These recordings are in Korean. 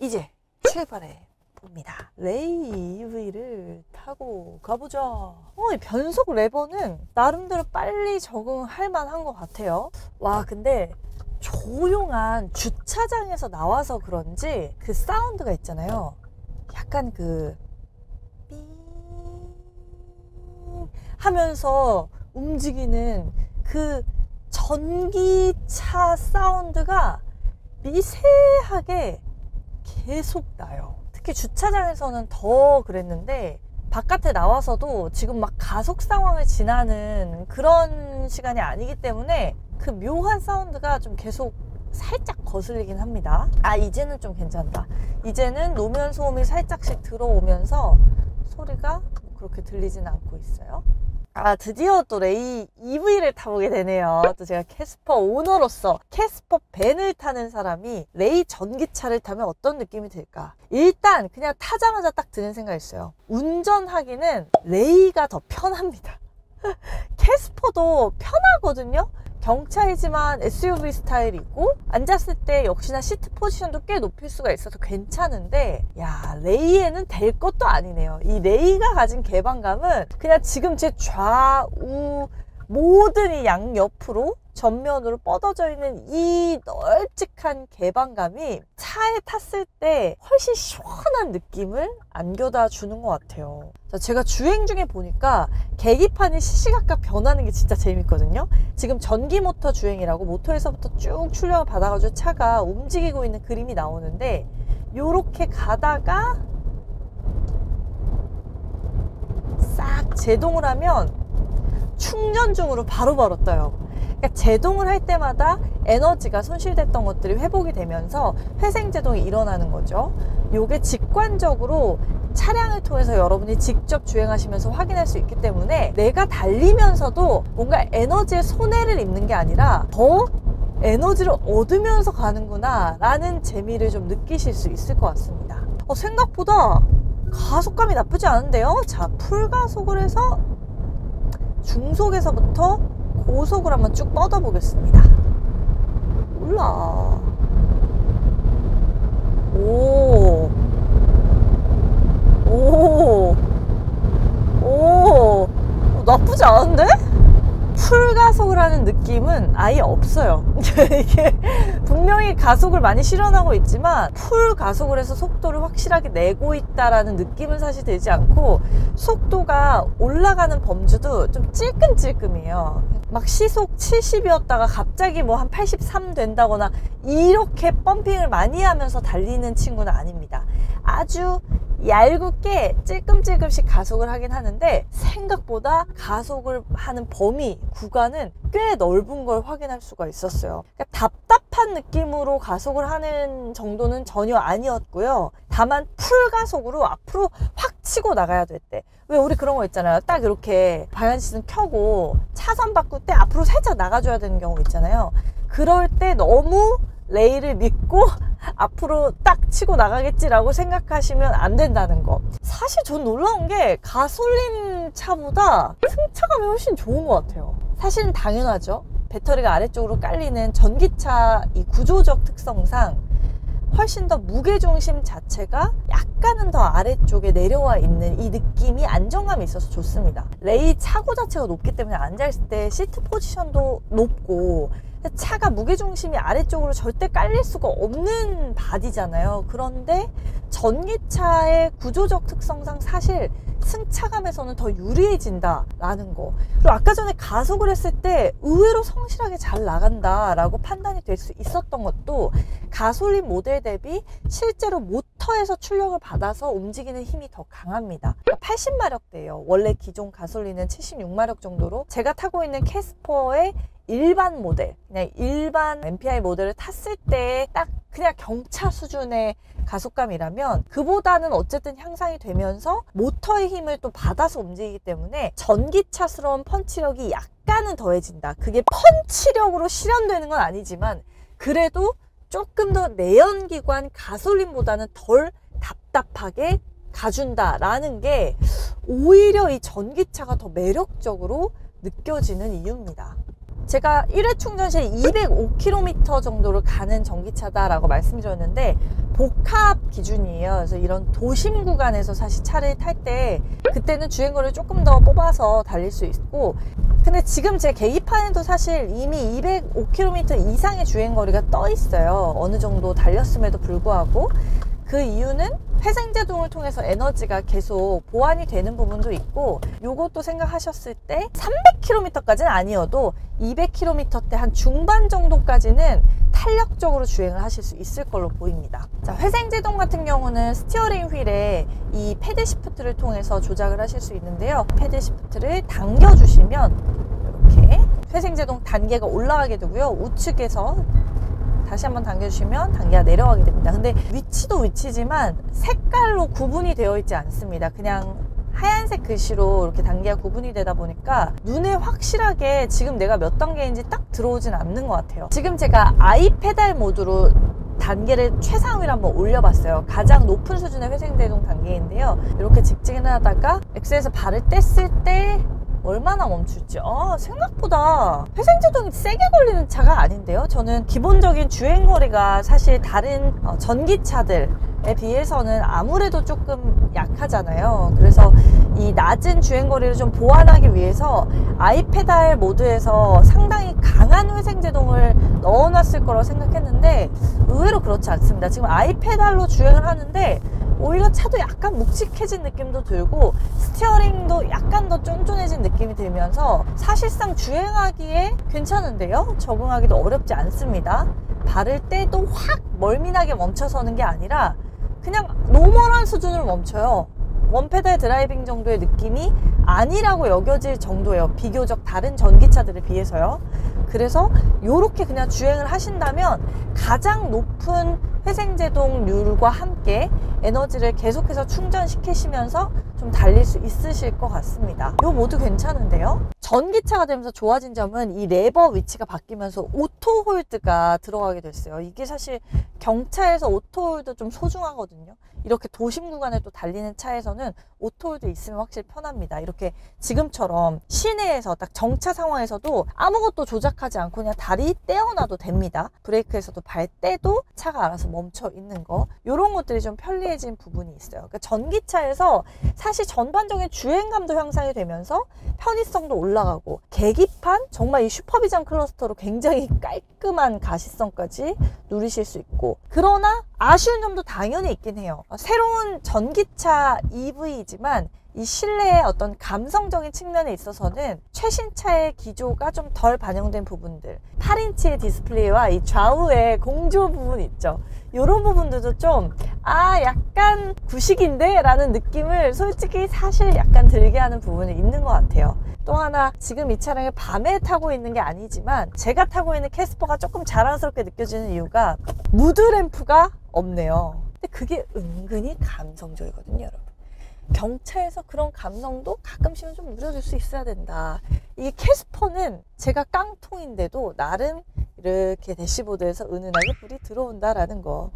이제 출발해 봅니다. 레이 EV를 타고 가보자. 이 변속 레버는 나름대로 빨리 적응할 만한 것 같아요. 와, 근데 조용한 주차장에서 나와서 그런지 그 사운드가 있잖아요. 약간 그 삥 하면서 움직이는 그 전기차 사운드가 미세하게 계속 나요. 특히 주차장에서는 더 그랬는데 바깥에 나와서도 지금 막 가속 상황을 지나는 그런 시간이 아니기 때문에 그 묘한 사운드가 좀 계속 살짝 거슬리긴 합니다. 아, 이제는 좀 괜찮다. 이제는 노면 소음이 살짝씩 들어오면서 소리가 그렇게 들리진 않고 있어요. 아, 드디어 또 레이 EV를 타보게 되네요. 또 제가 캐스퍼 오너로서 캐스퍼 밴을 타는 사람이 레이 전기차를 타면 어떤 느낌이 들까? 일단 그냥 타자마자 딱 드는 생각이 있어요. 운전하기는 레이가 더 편합니다. 캐스퍼도 편하거든요. 경차이지만 SUV 스타일이고 앉았을 때 역시나 시트 포지션도 꽤 높일 수가 있어서 괜찮은데, 야, 레이에는 될 것도 아니네요. 이 레이가 가진 개방감은 그냥 지금 제 좌우 모든 이 양옆으로 전면으로 뻗어져 있는 이 널찍한 개방감이 차에 탔을 때 훨씬 시원한 느낌을 안겨다 주는 것 같아요. 제가 주행 중에 보니까 계기판이 시시각각 변하는 게 진짜 재밌거든요. 지금 전기 모터 주행이라고 모터에서부터 쭉 출력을 받아가지고 차가 움직이고 있는 그림이 나오는데, 요렇게 가다가 싹 제동을 하면 충전 중으로 바로바로 떠요. 그러니까 제동을 할 때마다 에너지가 손실됐던 것들이 회복이 되면서 회생제동이 일어나는 거죠. 요게 직관적으로 차량을 통해서 여러분이 직접 주행하시면서 확인할 수 있기 때문에 내가 달리면서도 뭔가 에너지에 손해를 입는 게 아니라 더 에너지를 얻으면서 가는구나 라는 재미를 좀 느끼실 수 있을 것 같습니다. 생각보다 가속감이 나쁘지 않은데요. 자, 풀가속을 해서 중속에서부터 고속을 한번 쭉 뻗어 보겠습니다. 올라. 오. 나쁘지 않은데? 풀가속을 하는 느낌은 아예 없어요. 이게 분명히 가속을 많이 실현하고 있지만 풀가속을 해서 속도를 확실하게 내고 있다라는 느낌은 사실 들지 않고, 속도가 올라가는 범주도 좀 찔끔찔끔해요. 막 시속 70이었다가 갑자기 뭐 한 83 된다거나 이렇게 펌핑을 많이 하면서 달리는 친구는 아닙니다. 아주 얇게 찔끔찔끔씩 가속을 하긴 하는데 생각보다 가속을 하는 범위, 구간은 꽤 넓은 걸 확인할 수가 있었어요. 그러니까 답답한 느낌으로 가속을 하는 정도는 전혀 아니었고요. 다만 풀가속으로 앞으로 확 치고 나가야 될 때, 왜 우리 그런 거 있잖아요. 딱 이렇게 방향 시선 켜고 차선 바꿀 때 앞으로 살짝 나가줘야 되는 경우 있잖아요. 그럴 때 너무 레이를 믿고 앞으로 딱 치고 나가겠지라고 생각하시면 안 된다는 거. 사실 전 놀라운 게 가솔린 차보다 승차감이 훨씬 좋은 것 같아요. 사실은 당연하죠. 배터리가 아래쪽으로 깔리는 전기차 이 구조적 특성상 훨씬 더 무게중심 자체가 약간은 더 아래쪽에 내려와 있는 이 느낌이 안정감이 있어서 좋습니다. 레이 차고 자체가 높기 때문에 앉아있을 때 시트 포지션도 높고, 차가 무게중심이 아래쪽으로 절대 깔릴 수가 없는 바디잖아요. 그런데 전기차의 구조적 특성상 사실 승차감에서는 더 유리해진다라는 거. 그리고 아까 전에 가속을 했을 때 의외로 성실하게 잘 나간다라고 판단이 될 수 있었던 것도 가솔린 모델 대비 실제로 모터에서 출력을 받아서 움직이는 힘이 더 강합니다. 80마력대예요. 원래 기존 가솔린은 76마력 정도로, 제가 타고 있는 캐스퍼의 일반 모델, 그냥 일반 MPI 모델을 탔을 때 딱 그냥 경차 수준의 가속감이라면 그보다는 어쨌든 향상이 되면서 모터의 힘을 또 받아서 움직이기 때문에 전기차스러운 펀치력이 약간은 더해진다. 그게 펀치력으로 실현되는 건 아니지만 그래도 조금 더 내연기관 가솔린보다는 덜 답답하게 가준다라는 게 오히려 이 전기차가 더 매력적으로 느껴지는 이유입니다. 제가 1회 충전 시에 205km 정도를 가는 전기차다라고 말씀드렸는데 복합 기준이에요. 그래서 이런 도심 구간에서 사실 차를 탈 때 그때는 주행거리를 조금 더 뽑아서 달릴 수 있고, 근데 지금 제 계기판에도 사실 이미 205km 이상의 주행거리가 떠 있어요. 어느 정도 달렸음에도 불구하고. 그 이유는 회생제동을 통해서 에너지가 계속 보완이 되는 부분도 있고, 요것도 생각하셨을 때 300km까지는 아니어도 200km대 한 중반 정도까지는 탄력적으로 주행을 하실 수 있을 걸로 보입니다. 자, 회생제동 같은 경우는 스티어링 휠에 이 패드 시프트를 통해서 조작을 하실 수 있는데요. 패드 시프트를 당겨주시면 이렇게 회생제동 단계가 올라가게 되고요. 우측에서 다시 한번 당겨주시면 단계가 내려가게 됩니다. 근데 위치도 위치지만 색깔로 구분이 되어 있지 않습니다. 그냥 하얀색 글씨로 이렇게 단계가 구분이 되다 보니까 눈에 확실하게 지금 내가 몇 단계인지 딱 들어오진 않는 것 같아요. 지금 제가 아이 페달 모드로 단계를 최상위로 한번 올려봤어요. 가장 높은 수준의 회생제동 단계인데요. 이렇게 직진을 하다가 엑셀에서 발을 뗐을 때 얼마나 멈출지. 생각보다 회생제동이 세게 걸리는 차가 아닌데요. 저는 기본적인 주행거리가 사실 다른 전기차들에 비해서는 아무래도 조금 약하잖아요. 그래서 이 낮은 주행거리를 좀 보완하기 위해서 아이페달 모드에서 상당히 강한 회생제동을 넣어놨을 거라고 생각했는데 의외로 그렇지 않습니다. 지금 아이페달로 주행을 하는데 오히려 차도 약간 묵직해진 느낌도 들고 스티어링도 약간 더 쫀쫀해진 느낌이 들면서 사실상 주행하기에 괜찮은데요. 적응하기도 어렵지 않습니다. 발을 떼도 확 멀미나게 멈춰서는 게 아니라 그냥 노멀한 수준으로 멈춰요. 원페달 드라이빙 정도의 느낌이 아니라고 여겨질 정도예요. 비교적 다른 전기차들에 비해서요. 그래서 이렇게 그냥 주행을 하신다면 가장 높은 회생제동률과 함께 에너지를 계속해서 충전시키시면서 좀 달릴 수 있으실 것 같습니다. 이 모두 괜찮은데요. 전기차가 되면서 좋아진 점은 이 레버 위치가 바뀌면서 오토홀드가 들어가게 됐어요. 이게 사실 경차에서 오토홀드 좀 소중하거든요. 이렇게 도심 구간에 또 달리는 차에서는 오토홀드 있으면 확실히 편합니다. 이렇게 지금처럼 시내에서 딱 정차 상황에서도 아무것도 조작하지 않고 그냥 다리 떼어놔도 됩니다. 브레이크에서도 발 떼도 차가 알아서 멈춰 있는 거, 이런 것들이 좀 편리해진 부분이 있어요. 그러니까 전기차에서 사실 전반적인 주행감도 향상이 되면서 편의성도 올라가고, 계기판 정말 이 슈퍼비전 클러스터로 굉장히 깔끔한 가시성까지 누리실 수 있고, 그러나 아쉬운 점도 당연히 있긴 해요. 새로운 전기차 EV이지만 이 실내의 어떤 감성적인 측면에 있어서는 최신차의 기조가 좀 덜 반영된 부분들, 8인치의 디스플레이와 이 좌우의 공조 부분 있죠. 이런 부분들도 좀 약간 구식인데? 라는 느낌을 솔직히 사실 약간 들게 하는 부분이 있는 것 같아요. 또 하나, 지금 이 차량을 밤에 타고 있는 게 아니지만 제가 타고 있는 캐스퍼가 조금 자랑스럽게 느껴지는 이유가 무드램프가 없네요. 근데 그게 은근히 감성적이거든요, 여러분. 경차에서 그런 감성도 가끔씩은 좀 누려줄 수 있어야 된다. 이 캐스퍼는 제가 깡통인데도 나름 이렇게 대시보드에서 은은하게 불이 들어온다라는 거.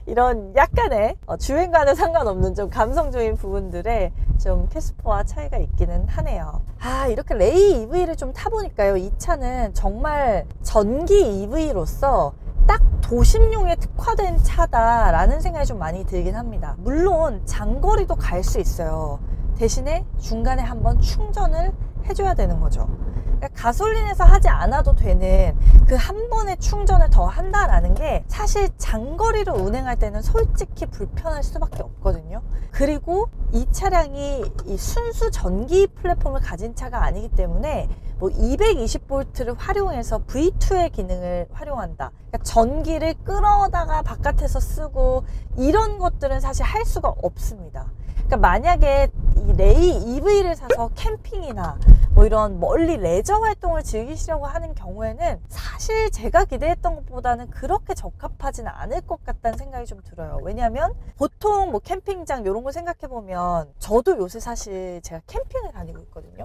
이런 약간의 주행과는 상관없는 좀 감성적인 부분들에 좀 캐스퍼와 차이가 있기는 하네요. 이렇게 레이 EV를 좀 타보니까요, 이 차는 정말 전기 EV로서 딱 도심용에 특화된 차다라는 생각이 좀 많이 들긴 합니다. 물론 장거리도 갈 수 있어요. 대신에 중간에 한번 충전을 해줘야 되는 거죠. 그러니까 가솔린에서 하지 않아도 되는 그 한 번의 충전을 더 한다라는 게 사실 장거리를 운행할 때는 솔직히 불편할 수밖에 없거든요. 그리고 이 차량이 이 순수 전기 플랫폼을 가진 차가 아니기 때문에 220V를 활용해서 V2의 기능을 활용한다. 그러니까 전기를 끌어다가 바깥에서 쓰고 이런 것들은 사실 할 수가 없습니다. 그러니까 만약에 이 레이 EV를 사서 캠핑이나 이런 멀리 레저 활동을 즐기시려고 하는 경우에는 사실 제가 기대했던 것보다는 그렇게 적합하지는 않을 것 같다는 생각이 좀 들어요. 왜냐하면 보통 캠핑장 이런 거 생각해보면, 저도 요새 사실 제가 캠핑을 다니고 있거든요.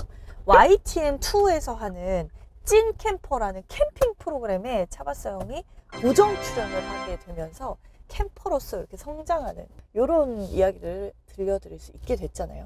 YTN2에서 하는 찐 캠퍼라는 캠핑 프로그램에 차바사 형이 고정 출연을 하게 되면서 캠퍼로서 이렇게 성장하는 이런 이야기를 들려드릴 수 있게 됐잖아요.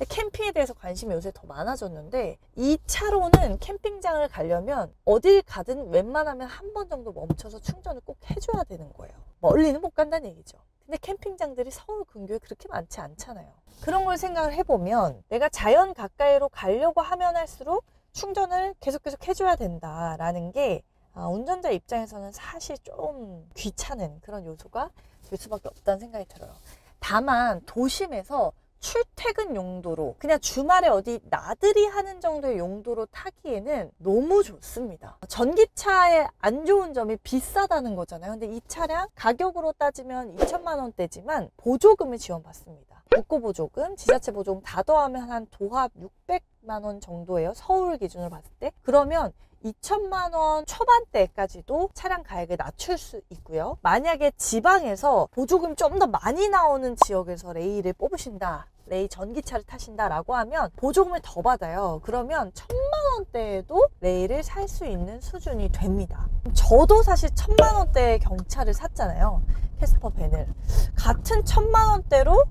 캠핑에 대해서 관심이 요새 더 많아졌는데 이 차로는 캠핑장을 가려면 어딜 가든 웬만하면 한 번 정도 멈춰서 충전을 꼭 해줘야 되는 거예요. 멀리는 못 간다는 얘기죠. 근데 캠핑장들이 서울 근교에 그렇게 많지 않잖아요. 그런 걸 생각을 해보면 내가 자연 가까이로 가려고 하면 할수록 충전을 계속 해줘야 된다라는 게 운전자 입장에서는 사실 좀 귀찮은 그런 요소가 될 수밖에 없다는 생각이 들어요. 다만 도심에서 출퇴근 용도로 그냥 주말에 어디 나들이 하는 정도의 용도로 타기에는 너무 좋습니다. 전기차의 안 좋은 점이 비싸다는 거잖아요. 근데 이 차량 가격으로 따지면 2천만 원대지만 보조금을 지원받습니다. 국고보조금, 지자체 보조금 다 더하면 한 도합 600만 원 정도예요. 서울 기준으로 봤을 때. 그러면 2천만 원 초반대까지도 차량 가격을 낮출 수 있고요. 만약에 지방에서 보조금이 좀 더 많이 나오는 지역에서 레이를 뽑으신다, 레이 전기차를 타신다라고 하면 보조금을 더 받아요. 그러면 1,000만 원대에도 레이를 살 수 있는 수준이 됩니다. 저도 사실 1,000만 원대의 경차를 샀잖아요. 캐스퍼 밴을. 같은 1,000만 원대로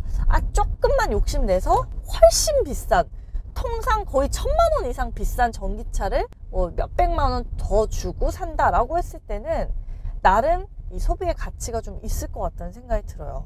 조금만 욕심내서 훨씬 비싼, 통상 거의 1,000만 원 이상 비싼 전기차를 뭐 몇백만 원 더 주고 산다라고 했을 때는 나름 이 소비의 가치가 좀 있을 것 같다는 생각이 들어요.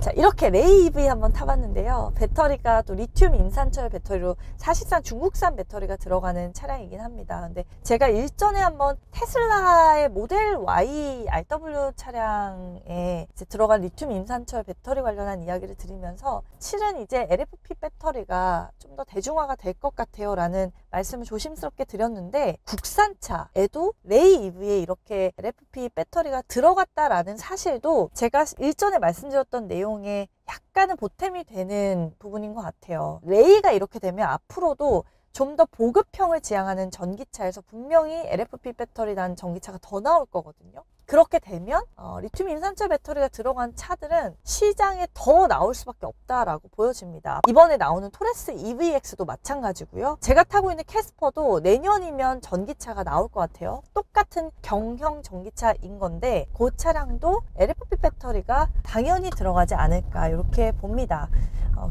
자, 이렇게 레이 EV 한번 타봤는데요. 배터리가 또 리튬 인산철 배터리로 사실상 중국산 배터리가 들어가는 차량이긴 합니다. 근데 제가 일전에 한번 테슬라의 모델 Y RW 차량에 이제 들어간 리튬 인산철 배터리 관련한 이야기를 드리면서 실은 이제 LFP 배터리가 좀 더 대중화가 될 것 같아요 라는 말씀을 조심스럽게 드렸는데 국산차에도 레이 EV에 이렇게 LFP 배터리가 들어갔다라는 사실도 제가 일전에 말씀드렸던 내용에 약간은 보탬이 되는 부분인 것 같아요. 레이가 이렇게 되면 앞으로도 좀 더 보급형을 지향하는 전기차에서 분명히 LFP 배터리 난 전기차가 더 나올 거거든요. 그렇게 되면 리튬 인산철 배터리가 들어간 차들은 시장에 더 나올 수밖에 없다라고 보여집니다. 이번에 나오는 토레스 EVX도 마찬가지고요. 제가 타고 있는 캐스퍼도 내년이면 전기차가 나올 것 같아요. 똑같은 경형 전기차인 건데 그 차량도 LFP 배터리가 당연히 들어가지 않을까 이렇게 봅니다.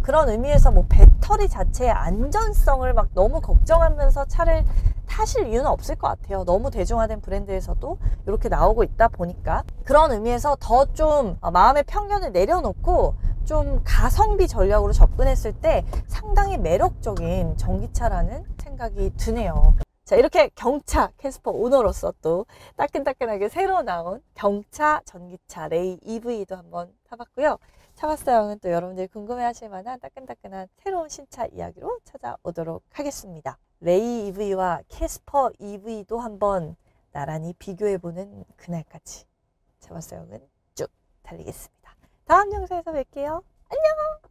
그런 의미에서 뭐 배터리 자체의 안전성을 막 너무 걱정하면서 차를 타실 이유는 없을 것 같아요. 너무 대중화된 브랜드에서도 이렇게 나오고 있다 보니까 그런 의미에서 더 좀 마음의 편견을 내려놓고 좀 가성비 전략으로 접근했을 때 상당히 매력적인 전기차라는 생각이 드네요. 자, 이렇게 경차 캐스퍼 오너로서 또 따끈따끈하게 새로 나온 경차 전기차 레이 EV도 한번 타봤고요. 차박사형은 또 여러분들이 궁금해하실 만한 따끈따끈한 새로운 신차 이야기로 찾아오도록 하겠습니다. 레이 EV와 캐스퍼 EV도 한번 나란히 비교해보는 그날까지 차박사형은 쭉 달리겠습니다. 다음 영상에서 뵐게요. 안녕!